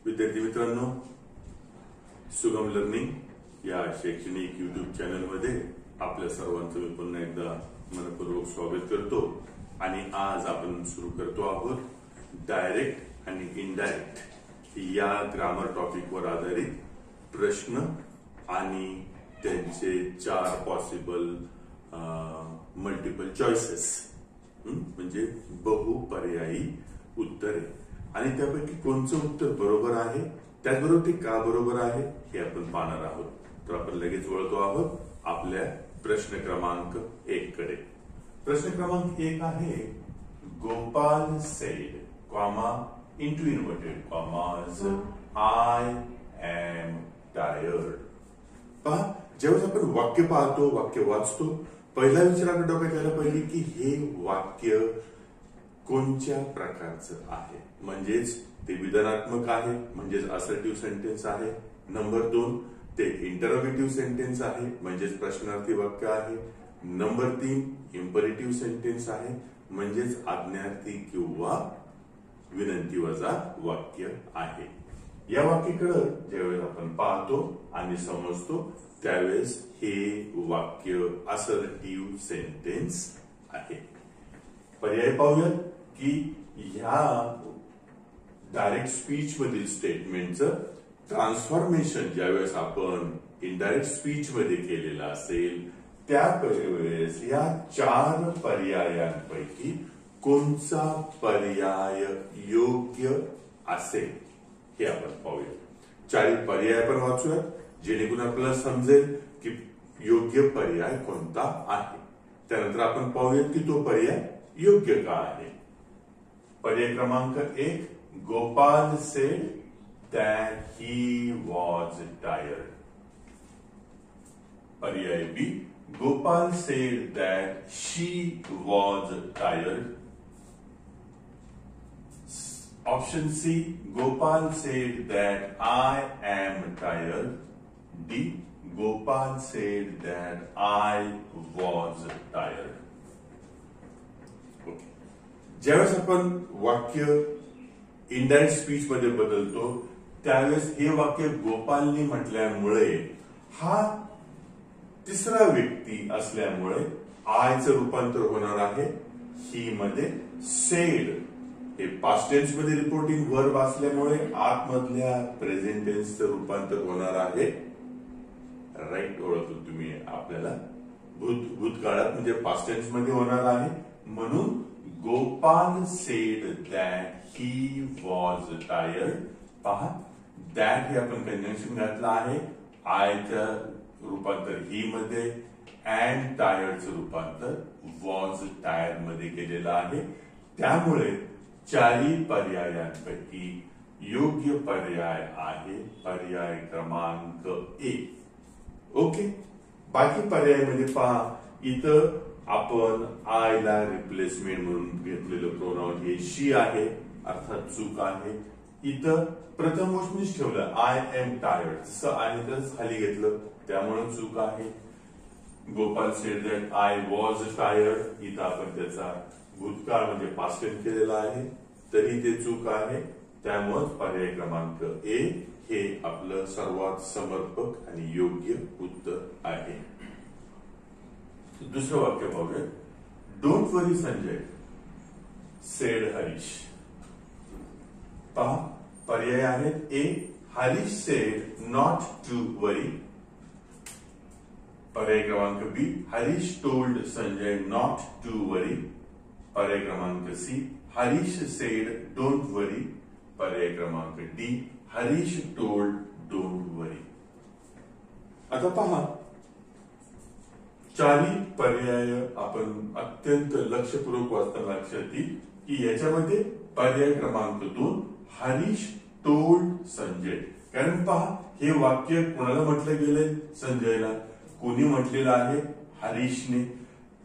विद्यार्थी मित्रांनो, सुगम लर्निंग या शैक्षणिक युट्यूब चॅनलमध्ये आपल्या सर्वांचं मी पुन्हा एकदा मनपूर्वक स्वागत करतो आणि आज आपण सुरू करतो आहोत डायरेक्ट आणि इनडायरेक्ट या ग्रामर टॉपिकवर आधारित प्रश्न आणि त्यांचे 4 पॉसिबल मल्टिपल चॉईसेस म्हणजे बहुपर्यायी उत्तरे आणि त्यापैकी कोणतं उत्तर बरोबर आहे, त्याचबरोबर ते का बरोबर आहे हे आपण पाहणार आहोत. तर आपण लगेच वळतो आहोत आपल्या प्रश्न क्रमांक 1 कडे. प्रश्न क्रमांक 1 आहे, Gopal sed comma into inverted commas I am tired. पहा, जेव्हा आपण वाक्य पाहतो, वाक्य वाचतो, पहिला विचार आपल्या डोक्यात यायला पाहिजे की हे वाक्य कोणत्या प्रकारचं आहे. म्हणजेच ते विधानात्मक आहे, म्हणजेच असर्टिव्ह सेंटेन्स आहे. नंबर 2, ते इंटरोगेटिव्ह सेंटेन्स आहे, म्हणजेच प्रश्नार्थी वाक्य आहे. नंबर 3, इम्परेटिव्ह सेंटेन्स आहे, म्हणजेच आज्ञार्थी किंवा विनंती वजा वाक्य आहे. या वाक्याकडे ज्यावेळेस आपण पाहतो आणि समजतो त्यावेळेस हे वाक्य असर्टिव्ह सेंटेन्स आहे. पर्याय पाहूया की ह्या डायरेक्ट स्पीच मधील स्टेटमेंटचं ट्रान्सफॉर्मेशन ज्यावेळेस आपण इनडायरेक्ट स्पीच मध्ये केलेलं असेल त्यावेळेस या 4 पर्यायांपैकी कोणता पर्याय योग्य असेल हे आपण पाहूया. 4 पर्याय आपण वाचूया जेणेकरून आपल्याला समजेल की योग्य पर्याय कोणता आहे. त्यानंतर आपण पाहूयात की तो पर्याय योग्य का आहे. पर्याय क्रमांक 1, Gopal sed that he was tired. पर्याय बी, Gopal said that she was tired. Option C, Gopal said that I am tired. D, Gopal said that I was tired. Okay. ज्यावेळेस आपण वाक्य इनडायरेक्ट स्पीच मध्ये बदलतो त्यावेळेस हे वाक्य गोपालनी म्हटल्यामुळे हा तिसरा व्यक्ती असल्यामुळे आयचं रूपांतर होणार आहे ही मध्ये. सेड हे पास्ट टेन्स मध्ये रिपोर्टिंग वर्ब असल्यामुळे आतमधल्या प्रेझेंट टेन्सचं रूपांतर होणार आहे. राईट, ओळखतो तुम्ही आपल्याला. भूतकाळात म्हणजे पास्ट टेन्स मध्ये होणार आहे. म्हणून Gopal sed that he was tired. पहा, दॅट हे आपण कंजंक्शन घातलं आहे. आयचं रूपांतर ही मध्ये अँड टायर्डचं रूपांतर वॉज टायर्ड मध्ये केलेलं आहे. त्यामुळे 4 पर्यायांपैकी योग्य पर्याय आहे पर्याय क्रमांक 1. ओके. बाकी पर्यायामध्ये पहा, इथं आपण आयला रिप्लेसमेंट म्हणून घेतलेलं प्रोनाउन हे शी आहे, अर्थात चूक आहे. इथं प्रथम गोष्ट मीच ठेवलं आय एम टायर्ड, जसं आहे तसंच खाली घेतलं त्यामुळे चूक आहे. Gopal sed that I was tired, इथं आपण त्याचा भूतकाळ म्हणजे पास्ट टेन्स केलेला आहे तरी ते चूक आहे. त्यामुळे पर्याय क्रमांक 1 हे आपलं सर्वात समर्पक आणि योग्य उत्तर आहे. दुसरं वाक्य पाहूया, don't worry Sanjay said Harish. पहा, पर्याय आहेत. A, Harish said not to worry. पर्याय क्रमांक B, Harish told Sanjay not to worry. पर्याय क्रमांक C, Harish said don't worry. पर्याय क्रमांक D, Harish told don't worry. आता पहा, 4 पर्याय आपण अत्यंत लक्षपूर्वक वाचताना लक्षात येईल की याच्यामध्ये पर्याय क्रमांक 2 हरीश टोल्ड संजय. कारण पहा, हे वाक्य कोणाला म्हटलं गेलंय? संजयला. कोणी म्हटलेलं आहे? हरीशने.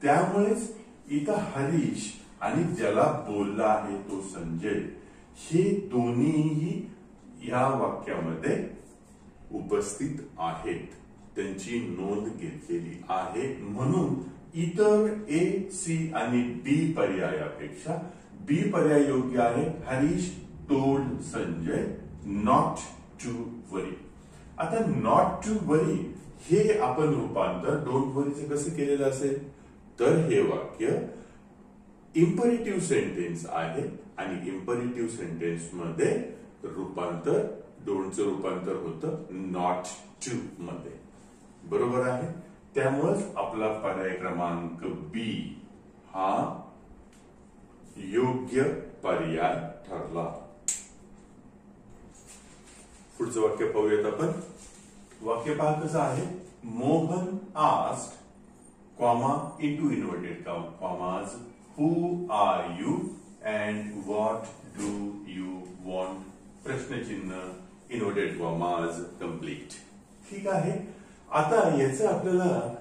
त्यामुळेच इथं हरीश आणि ज्याला बोलला आहे तो संजय हे दोन्हीही या वाक्यामध्ये उपस्थित आहेत, त्यांची नोंद घेतलेली आहे. म्हणून इतर ए, सी आणि डी पर्यायापेक्षा बी पर्याय योग्य आहे. Harish told Sanjay not to worry. आता नॉट टू वरी हे आपण रूपांतर डोंट वरीचं कसं केलेलं असेल, तर हे वाक्य इम्परेटिव्ह सेंटेन्स आहे आणि इम्परेटिव्ह सेंटेन्स मध्ये रूपांतर डोंटचं रूपांतर होतं नॉट टू मध्ये. बरोबर आहे. त्यामुळेच आपला पर्याय क्रमांक बी हा योग्य पर्याय ठरला. पुढचं वाक्य पाहूयात आपण. वाक्य पहा कसं आहे. Mohan asked comma into inverted commas who are you and what do you want, प्रश्नचिन्ह इन्व्हर्टेड कॉमाज कंप्लीट. ठीक आहे. आता याचं आपल्याला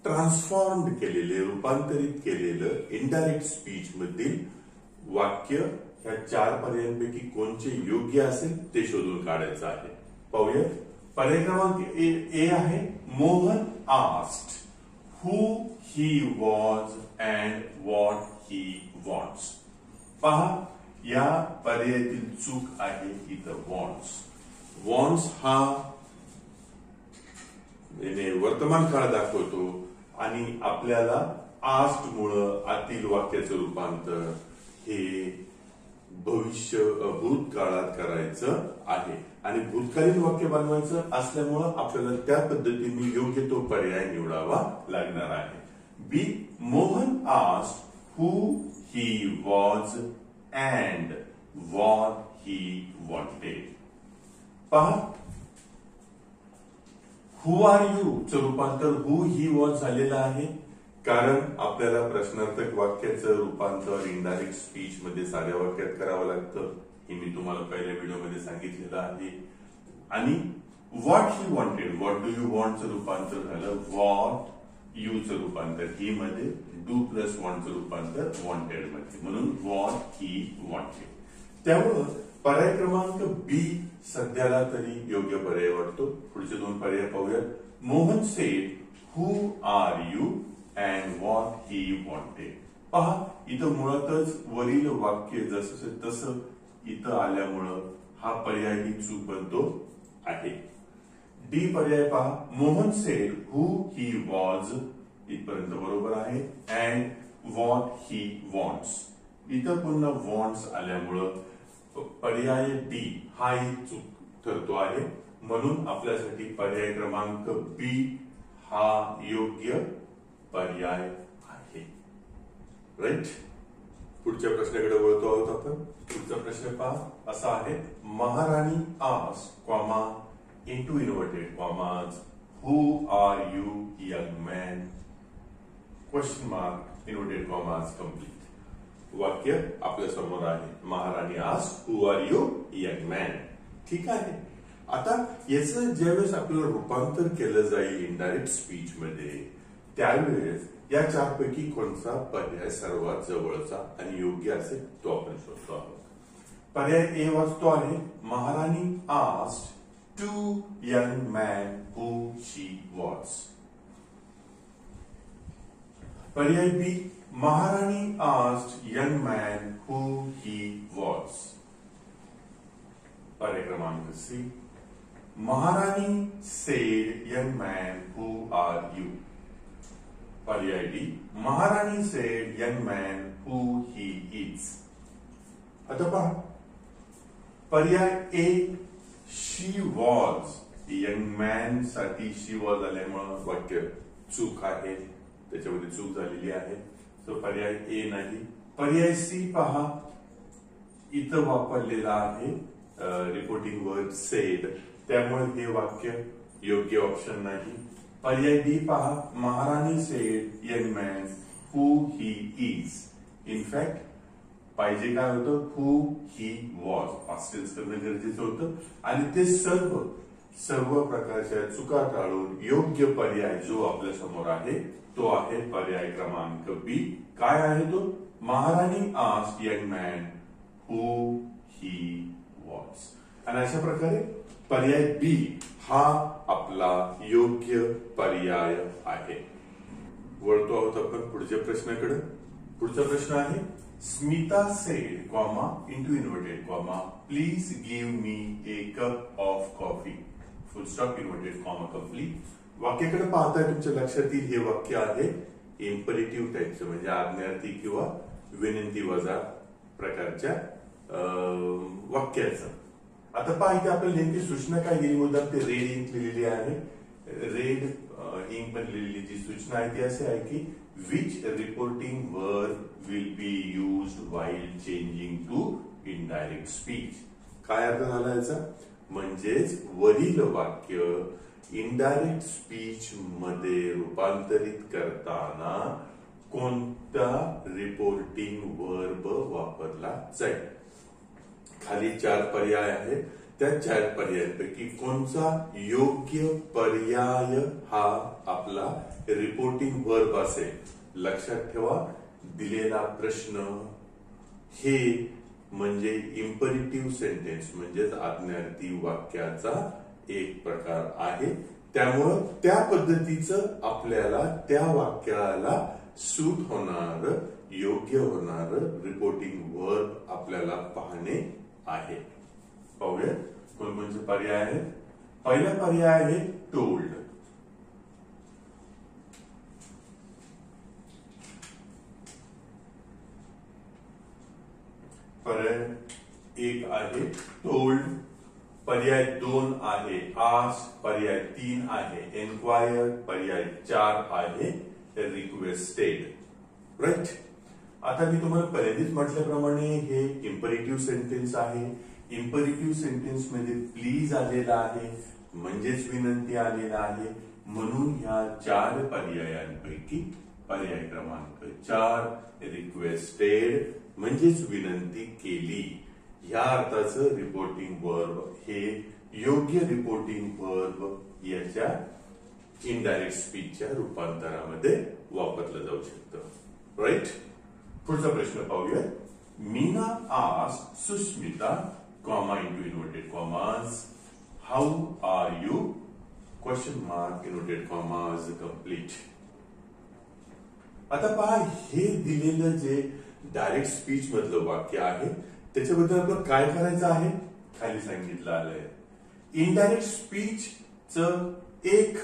ट्रान्सफॉर्म्ड केलेले रूपांतरित केलेलं इनडायरेक्ट स्पीच मधील वाक्य ह्या 4 पर्यायांपैकी कोणचे योग्य असेल ते शोधून काढायचं आहे. पाहूया. पर्याय क्रमांक ए आहे Mohan asked who he was and what he wants. पहा या पर्यायातील चूक आहे इथं वॉन्ट्स. वॉन्ट्स हा वर्तमान काळ दाखवतो आणि आपल्याला आस्क्ड मुळे आतील वाक्याचं रूपांतर हे भविष्य भूतकाळात करायचं आहे आणि भूतकालीन वाक्य बनवायचं असल्यामुळं आपल्याला त्या पद्धतीने योग्य तो पर्याय निवडावा लागणार आहे. B Mohan asked who he was and what he wanted. पहा हु आर यू चं रूपांतर हु ही वॉज झालेलं आहे कारण आपल्याला प्रश्नार्थक वाक्याचं रूपांतर इनडायरेक्ट स्पीच मध्ये साध्या वाक्यात करावं लागतं. हे मी तुम्हाला पहिल्या व्हिडिओमध्ये सांगितलेलं आहे. आणि what he wanted what do you वॉन्टचं रूपांतर झालं व्हॉट यूचं रूपांतर ही मध्ये डू प्लस वॉन्टचं रूपांतर वॉन्टेड मध्ये म्हणून व्हॉट ही वॉन्टेड. त्यामुळं पर्याय क्रमांक बी सध्याला तरी योग्य पर्याय वाटतो. पुढचे 2 पर्याय पाहूयात. Mohan said who are you and what he wanted. पहा इथं मुळातच वरील वाक्य जसं तसं इथं आल्यामुळं हा पर्याय ही चूक बनतो आहे. डी पर्याय पहा Mohan said who he was इथपर्यंत बरोबर आहे अँड व्हॉट ही वॉन्ट्स. इथं पुन्हा वॉन्ट्स आल्यामुळं पर्याय डी हा ही चूक ठरतो आहे. म्हणून आपल्यासाठी पर्याय क्रमांक बी हा योग्य पर्याय आहे. राईट. पुढच्या प्रश्नाकडे वळतो आहोत आपण. पुढचा प्रश्न पहा असा आहे. Maharani asked comma into inverted commas who are you young man question mark inverted commas complete. वाक्य आपल्या समोर आहे. Maharani asked who are you young man. ठीक आहे. आता याचं ज्यावेळेस आपल्याला रूपांतर केलं जाईल इनडायरेक्ट स्पीच मध्ये त्यावेळेस या 4 पैकी कोणता पर्याय सर्वात जवळचा आणि योग्य असेल तो आपण शोधतो आहोत. पर्याय ए वाचतो आहे Maharani asked to young man who she was. पर्याय B Maharani asked young man who he was. पर्याय क्रमांक C Maharani said young man who are you. पर्याय D Maharani said young man who he is. आता पहा पर्याय A she was young man साठी she was आल्यामुळे वाक्य चूक आहे. त्याच्यामध्ये चूक झालेली आहे. तो पर्याय ए नाही. पर्याय सी पहा इथं वापरलेला आहे रिपोर्टिंग वर्ड सेड त्यामुळे हे वाक्य योग्य ऑप्शन नाही. पर्याय डी पहा Maharani said young man who he is. In fact पाहिजे काय होतं who he was past tense करणं गरजेचं होतं आणि ते सर्व प्रकारच्या चुका टाळून योग्य पर्याय जो आपल्या समोर आहे तो आहे पर्याय क्रमांक बी. काय आहे तो महाराणी asked young man who he was. आणि अशा प्रकारे पर्याय बी हा आपला योग्य पर्याय आहे. वळतो आहोत आपण पुढच्या प्रश्नाकडे. पुढचा प्रश्न आहे Smita said comma into inverted comma please give me a cup of coffee full stop inverted comma complete. वाक्याकडे पाहता तुमच्या लक्षात येईल हे वाक्य आहे इम्परेटिव्ह टाईपचं म्हणजे आज्ञार्थी किंवा विनंती वजा प्रकारच्या वाक्याचं। आता पहा इथे आपल्याला नेमकी सूचना काय दिली मुद्दाम ते रेड इंक लिहिलेली आहे। रेड इंक मध्ये लिहिलेली जी सूचना आहे ती अशी आहे की which reporting verb will be used while changing to indirect speech. काय अर्थ झाला याचा म्हणजेच वरील वाक्य इनडायरेक्ट स्पीच मध्ये रूपांतरित करताना कोणता रिपोर्टिंग वर्ब वापरला जाईल। खाली 4 पर्याय आहेत त्या 4 पर्यायांपैकी कोणता योग्य पर्याय हा आपला रिपोर्टिंग वर्ब असेल। लक्षात ठेवा दिलेला प्रश्न हे म्हणजे इम्परेटिव्ह सेंटेन्स म्हणजेच आज्ञार्थी वाक्याचा एक प्रकार आहे। त्यामुळं त्या पद्धतीचं आपल्याला त्या वाक्याला सूट होणार योग्य होणार रिपोर्टिंग वर्ब आपल्याला पाहणे आहे। पाहूया कोणकोणते पर्याय आहेत। पहिला पर्याय आहे टोल्ड। पर्याय 1 आहे टोल्ड, पर्याय 2 आहे आस्क, पर्याय 3 आहे एन्क्वायर, पर्याय 4 आहे रिक्वेस्टेड। राईट। आता मी तुम्हाला पहिल्यांदाच म्हटल्याप्रमाणे हे इम्परेटिव्ह सेंटेन्स आहे। इम्परेटिव्ह सेंटेन्स मध्ये प्लीज आलेला आहे म्हणजेच विनंती आलेला आहे म्हणून ह्या 4 पर्यायांपैकी पर्याय क्रमांक 4 रिक्वेस्टेड म्हणजेच विनंती केली ह्या अर्थाचं रिपोर्टिंग वर्ब हे योग्य रिपोर्टिंग वर्ब याच्या इनडायरेक्ट स्पीचच्या रूपांतरामध्ये वापरलं जाऊ शकतं। राईट। पुढचा प्रश्न पाहूया। Meena asked Sushmita comma into inverted commas how are you question mark inverted commas complete. आता पहा हे दिलेलं जे डायरेक्ट स्पीच मधलं वाक्य आहे त्याच्याबद्दल आपल्याला काय करायचं आहे खाली सांगितलं आलंय। इनडायरेक्ट स्पीच च एक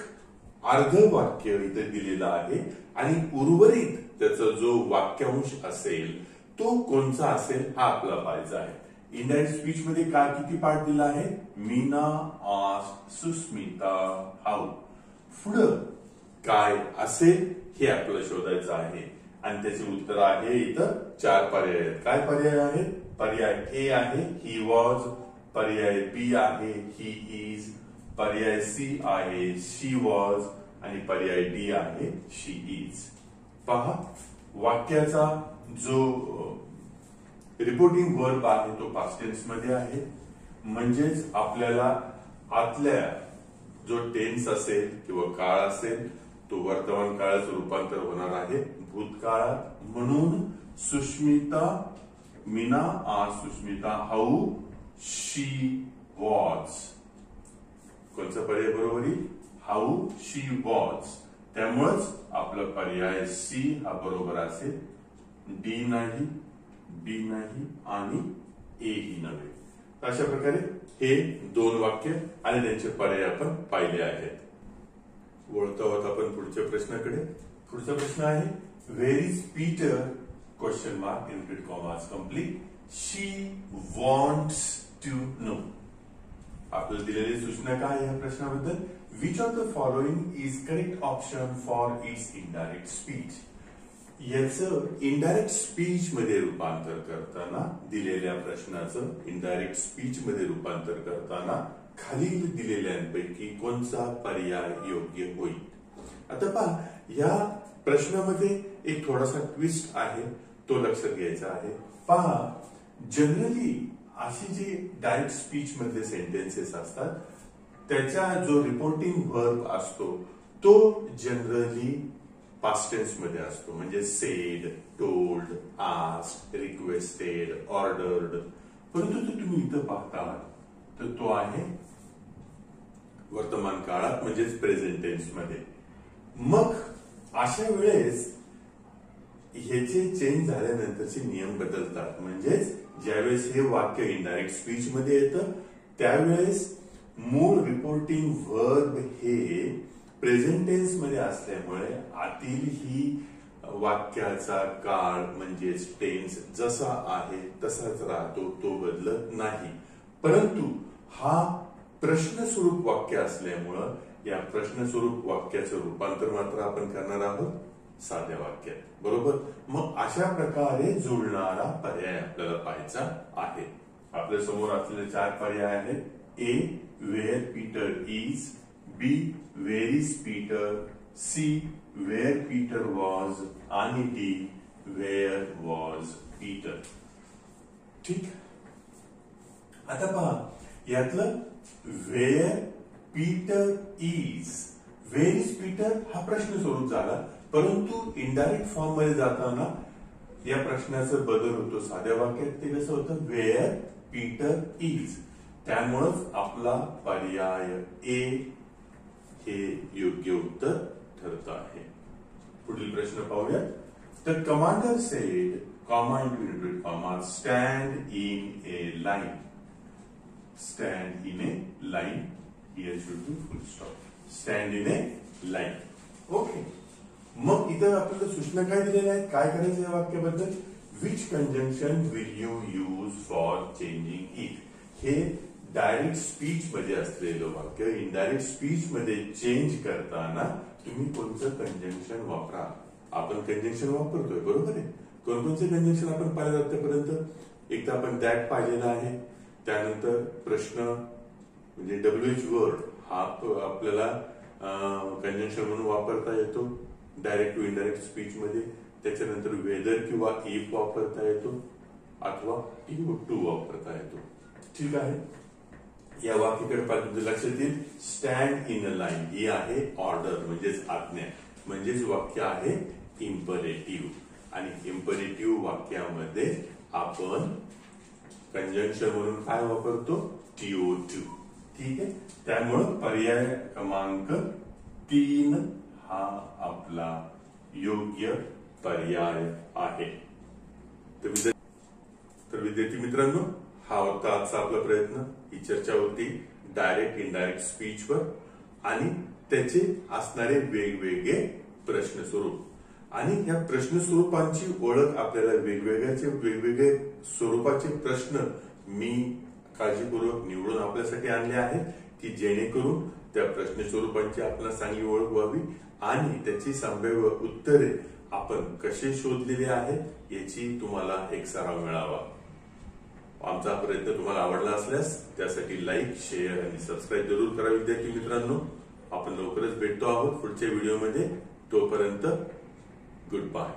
अर्ध वाक्य इथे दिलेलं आहे आणि उर्वरित त्याचा जो वाक्यांश असेल तो कोणता असेल हा आपला पाहायचा आहे। इनडायरेक्ट स्पीच मध्ये काय किती पार्ट दिला आहे मीना आस्क्ड सुष्मिता हाऊ पुढं काय असेल हे आपल्याला शोधायचं आहे आणि त्याचे उत्तर आहे इथं 4 पर्याय आहेत। काय पर्याय आहेत पर्याय ए आहे ही वॉज, पर्याय बी आहे ही इज, पर्याय सी आहे शी वॉज आणि पर्याय डी आहे शी इज। पहा वाक्याचा जो रिपोर्टिंग वर्ब आहे तो पास्ट टेन्स मध्ये आहे म्हणजेच आपल्याला आतल्या जो टेन्स असेल किंवा काळ असेल तो वर्तमान काळाचं रूपांतर होणार आहे भूतकाळात म्हणून Sushmita Meena asked Sushmita how she was कोणचा पर्याय बरोबर येईल हाऊ शी वॉज। त्यामुळेच आपला पर्याय सी हा बरोबर असेल डी नाही बी नाही आणि ए ही नव्हे। अशा प्रकारे हे 2 वाक्य आणि त्यांचे पर्याय आपण पाहिले आहेत। वळतो आहोत आपण पुढच्या प्रश्नाकडे। पुढचा प्रश्न आहे where is Peter question mark inverted commas complete she wants to know. आपल्याला दिलेली सूचना काय आहे या प्रश्नाबद्दल which of the following is correct option for its indirect speech. याचं इनडायरेक्ट स्पीच मध्ये रूपांतर करताना दिलेल्या प्रश्नाचं इनडायरेक्ट स्पीच मध्ये रूपांतर करताना खालील दिलेल्यांपैकी कोणता पर्याय योग्य होईल। आता पहा या प्रश्नामध्ये एक थोडासा ट्विस्ट आहे तो लक्षात घ्यायचा आहे। पहा जनरली अशी जी डायरेक्ट स्पीच मधले सेंटेन्सेस असतात त्याचा जो रिपोर्टिंग वर्ब असतो तो जनरली पास्ट टेन्स मध्ये असतो म्हणजे sed, told, asked, requested, ordered. परंतु तो तुम्ही इथं पाहता तर तो आहे वर्तमान काळात म्हणजेच प्रेझेंट टेन्स मध्ये। मग अशा वेळेस ह्याचे चेंज झाल्यानंतरचे नियम बदलतात. म्हणजेच ज्यावेळेस हे वाक्य इनडायरेक्ट स्पीच मध्ये येतं त्यावेळेस मूळ रिपोर्टिंग वर्ब हे प्रेझेंट टेन्स मध्ये असल्यामुळे आतील ही वाक्याचा काळ म्हणजेच टेन्स जसा आहे तसाच राहतो, तो बदलत नाही. परंतु हा प्रश्न स्वरूप वाक्य असल्यामुळं या प्रश्न स्वरूप वाक्याचं रूपांतर मात्र आपण करणार आहोत साध्या वाक्यात. बरोबर. मग अशा प्रकारे जुळणारा पर्याय आपल्याला पाहायचा आहे. आपल्या समोर असलेले 4 पर्याय आहेत. A where Peter is, B where is Peter, C where Peter was आणि डी वेअर वॉज पीटर. ठीक. आता पहा यातलं where Peter is, where is Peter हा प्रश्न स्वरूप झाला. परंतु इनडायरेक्ट फॉर्म मध्ये जाताना या प्रश्नाचा बदल होतो. साध्या वाक्यात ते कसं होतं, वेअर पीटर इज. त्यामुळेच आपला पर्याय ए हे योग्य उत्तर ठरत आहे. पुढील प्रश्न पाहूया. The commander sed, comma into comma, stand in A line. Stand in A line, here should be full stop. Stand in A line. Okay. मग इथं आपल्याला सूचना काय दिलेल्या आहेत, काय करायचं या वाक्याबद्दल. Which conjunction will you use for changing it. हे डायरेक्ट स्पीच मध्ये असलेलं वाक्य इनडायरेक्ट स्पीच मध्ये चेंज करताना तुम्ही कोणतं कंजंक्शन वापरा. आपण कंजंक्शन वापरतोय, बरोबर आहे. कोणकोणते कंजंक्शन आपण पाहिलं आतापर्यंत. एकदा आपण दॅट पाहिलेला आहे. त्यानंतर प्रश्न म्हणजे WH वर्ड हा आपल्याला कंजंक्शन म्हणून वापरता येतो डायरेक्ट टू इनडायरेक्ट स्पीच मध्ये. त्याच्यानंतर वेदर किंवा इफ वापरता येतो अथवा टू वापरता येतो. ठीक आहे. या वाक्याकडे पाहिजे लक्षात येईल. स्टँड इन अ लाईन ही आहे ऑर्डर म्हणजेच आज्ञा, म्हणजेच वाक्य आहे इम्परेटिव्ह. आणि इम्परेटिव्ह वाक्यामध्ये आपण कंजंक्शन म्हणून काय वापरतो, TO2. ठीक आहे. त्यामुळं पर्याय क्रमांक 3 हा आपला योग्य पर्याय आहे. तर विद्यार्थी मित्रांनो, हा होता आजचा आपला प्रयत्न. ही चर्चा होती डायरेक्ट इनडायरेक्ट स्पीच वर आणि त्याचे असणारे वेगवेगळे प्रश्न स्वरूप. आणि या प्रश्न स्वरूपांची ओळख आपल्याला वेगवेगळे स्वरूपाचे प्रश्न मी काळजीपूर्वक निवडून आपल्यासाठी आणले आहेत की जेणेकरून त्या प्रश्न स्वरूपांची आपल्याला चांगली ओळख व्हावी आणि त्याची संभाव्य उत्तरे आपण कसे शोधलेले आहेत याची तुम्हाला एक सराव मिळावा. आमचा प्रयत्न तुम्हाला आवडला असल्यास त्यासाठी लाईक, शेअर आणि सबस्क्राईब जरूर करा विद्यार्थी मित्रांनो. आपण लवकरच भेटतो आहोत पुढच्या व्हिडिओमध्ये. तोपर्यंत गुड बाय.